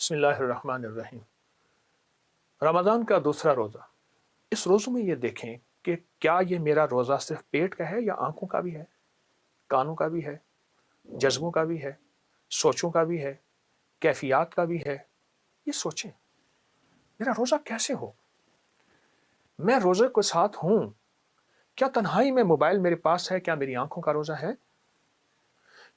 بسم اللہ الرحمن الرحیم۔ رمضان کا دوسرا روزہ۔ اس روزوں میں یہ دیکھیں کہ کیا یہ میرا روزہ صرف پیٹ کا ہے یا آنکھوں کا بھی ہے، کانوں کا بھی ہے، جذبوں کا بھی ہے، سوچوں کا بھی ہے، کیفیات کا بھی ہے۔ یہ سوچیں میرا روزہ کیسے ہو، میں روزے کے ساتھ ہوں، کیا تنہائی میں موبائل میرے پاس ہے، کیا میری آنکھوں کا روزہ ہے؟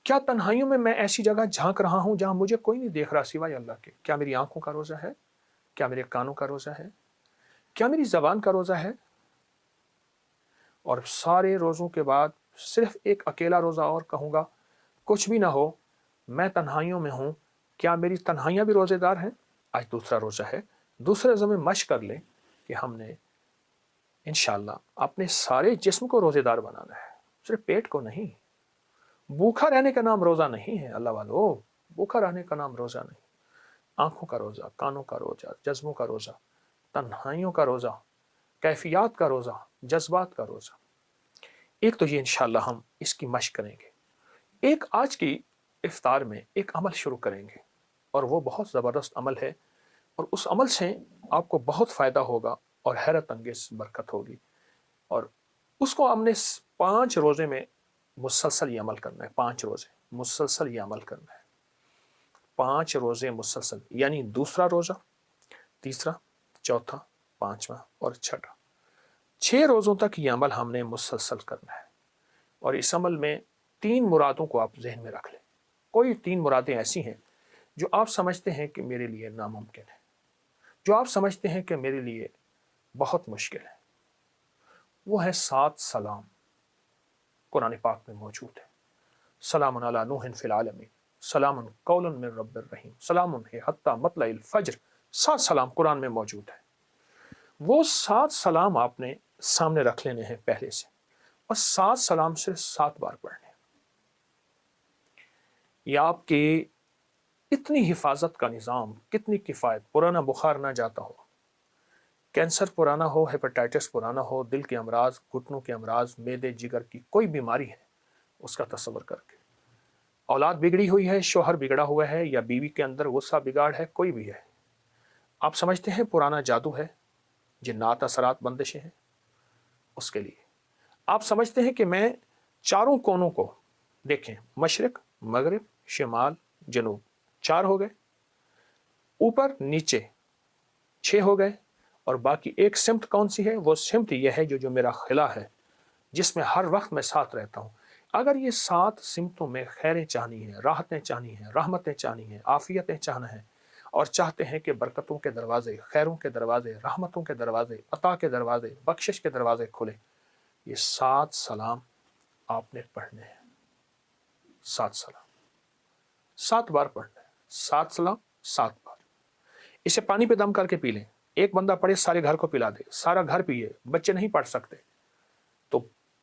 کیا تنہائیوں میں ایسی جگہ جھانک رہا ہوں جہاں مجھے کوئی نہیں دیکھ رہا سوائے اللہ کے؟ کیا میری آنکھوں کا روزہ ہے؟ کیا میرے کانوں کا روزہ ہے؟ کیا میری زبان کا روزہ ہے؟ اور سارے روزوں کے بعد صرف ایک اکیلا روزہ اور کہوں گا، کچھ بھی نہ ہو، میں تنہائیوں میں ہوں، کیا میری تنہائیاں بھی روزے دار ہیں؟ آج دوسرا روزہ ہے۔ دوسرے روزے میں مشق کر لیں کہ ہم نے انشاءاللہ اپنے سارے جسم کو روزے دار بنانا ہے، صرف پیٹ کو نہیں۔ بھوکا رہنے کا نام روزہ نہیں ہے اللہ والو، بھوکا رہنے کا نام روزہ نہیں۔ آنکھوں کا روزہ، کانوں کا روزہ، جذبوں کا روزہ، تنہائیوں کا روزہ، کیفیات کا روزہ، جذبات کا روزہ۔ ایک تو یہ انشاءاللہ ہم اس کی مشق کریں گے۔ ایک آج کی افطار میں ایک عمل شروع کریں گے اور وہ بہت زبردست عمل ہے، اور اس عمل سے آپ کو بہت فائدہ ہوگا اور حیرت انگیز برکت ہوگی، اور اس کو ہم نے 5 روزے میں مسلسل یہ عمل کرنا ہے۔ 5 روزے مسلسل یہ عمل کرنا ہے، 5 روزے مسلسل، یعنی دوسرا روزہ، تیسرا، چوتھا، پانچواں اور چھٹا، 6 روزوں تک یہ عمل ہم نے مسلسل کرنا ہے۔ اور اس عمل میں 3 مرادوں کو آپ ذہن میں رکھ لیں۔ کوئی 3 مرادیں ایسی ہیں جو آپ سمجھتے ہیں کہ میرے لیے ناممکن ہے، جو آپ سمجھتے ہیں کہ میرے لیے بہت مشکل ہے۔ وہ ہے 7 سلام، قرآن پاک میں موجود ہے۔ سلام علی نوح فی العالمین، سلام قول من رب الرحیم، سلام حتی مطلع الفجر۔ 7 سلام قرآن میں موجود ہے۔ وہ 7 سلام آپ نے سامنے رکھ لینے ہیں پہلے سے، اور 7 سلام صرف 7 بار پڑھنے ہیں۔ یہ آپ کی اتنی حفاظت کا نظام، کتنی کفایت، پرانا بخار نہ جاتا ہو، کینسر پرانا ہو، ہیپاٹائٹس پرانا ہو، دل کے امراض، گھٹنوں کے امراض، معدے جگر کی کوئی بیماری ہے، اس کا تصور کر کے، اولاد بگڑی ہوئی ہے، شوہر بگڑا ہوا ہے، یا بیوی کے اندر غصہ بگاڑ ہے، کوئی بھی ہے، آپ سمجھتے ہیں پرانا جادو ہے، جنات اثرات بندشیں ہیں، اس کے لیے آپ سمجھتے ہیں کہ میں چاروں کونوں کو دیکھیں، مشرق، مغرب، شمال، جنوب، 4 ہو گئے، اوپر نیچے 6 ہو گئے، اور باقی ایک سمت کون سی ہے؟ وہ سمت یہ ہے جو میرا خلا ہے، جس میں ہر وقت میں ساتھ رہتا ہوں۔ اگر یہ 7 سمتوں میں خیریں چاہنی ہیں، راحتیں چاہنی ہیں، رحمتیں چاہنی ہیں، عافیتیں چاہنا ہے، اور چاہتے ہیں کہ برکتوں کے دروازے، خیروں کے دروازے، رحمتوں کے دروازے، عطا کے دروازے، بخشش کے دروازے کھلے، یہ 7 سلام آپ نے پڑھنے ہیں۔ 7 سلام 7 بار پڑھنا ہے، 7 سلام 7 بار۔ اسے پانی پہ دم کر کے پی لیں۔ ایک بندہ پڑھے، سارے گھر کو پلا دے، سارا گھر پیے۔ بچے نہیں پڑھ سکتے تو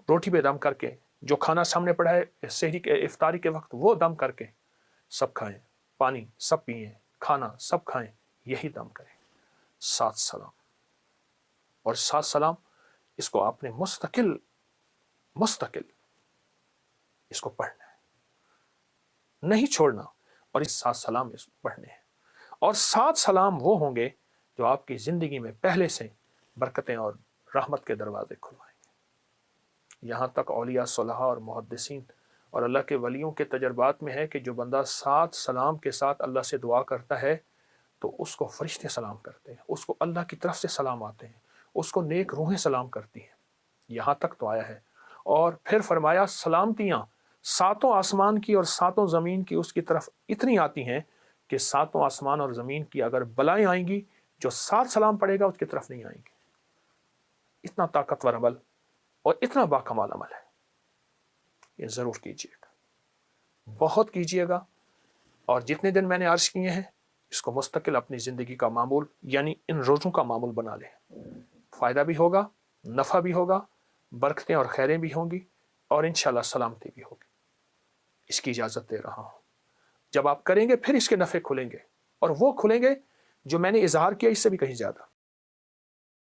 روٹی پہ دم کر کے، جو کھانا سامنے پڑا ہے سحری کے، افطاری کے وقت، وہ دم کر کے سب کھائیں، پانی سب پئیں، کھانا سب کھائیں، یہی دم کریں۔ 7 سلام، اور 7 سلام اس کو آپ نے مستقل اس کو پڑھنا ہے، نہیں چھوڑنا، اور اس 7 سلام اس کو پڑھنے ہیں۔ اور 7 سلام وہ ہوں گے جو آپ کی زندگی میں پہلے سے برکتیں اور رحمت کے دروازے کھلوائیں گے۔ یہاں تک اولیاء صلحاء اور محدثین اور اللہ کے ولیوں کے تجربات میں ہے کہ جو بندہ 7 سلام کے ساتھ اللہ سے دعا کرتا ہے تو اس کو فرشتے سلام کرتے ہیں، اس کو اللہ کی طرف سے سلام آتے ہیں، اس کو نیک روحیں سلام کرتی ہیں۔ یہاں تک تو آیا ہے، اور پھر فرمایا سلامتیاں 7 آسمان کی اور 7 زمین کی اس کی طرف اتنی آتی ہیں کہ 7 آسمان اور زمین کی اگر بلائیں آئیں گی، جو 7 سلام پڑے گا اس کی طرف نہیں آئیں گے۔ اتنا طاقتور عمل اور اتنا باکمال عمل ہے، یہ ضرور کیجیے گا، بہت کیجیے گا، اور جتنے دن میں نے عرض کیے ہیں اس کو مستقل اپنی زندگی کا معمول، یعنی ان روزوں کا معمول بنا لیں۔ فائدہ بھی ہوگا، نفع بھی ہوگا، برکتیں اور خیریں بھی ہوں گی، اور انشاءاللہ سلامتی بھی ہوگی۔ اس کی اجازت دے رہا ہوں۔ جب آپ کریں گے پھر اس کے نفع کھلیں گے، اور وہ کھلیں گے جو میں نے اظہار کیا اس سے بھی کہیں زیادہ۔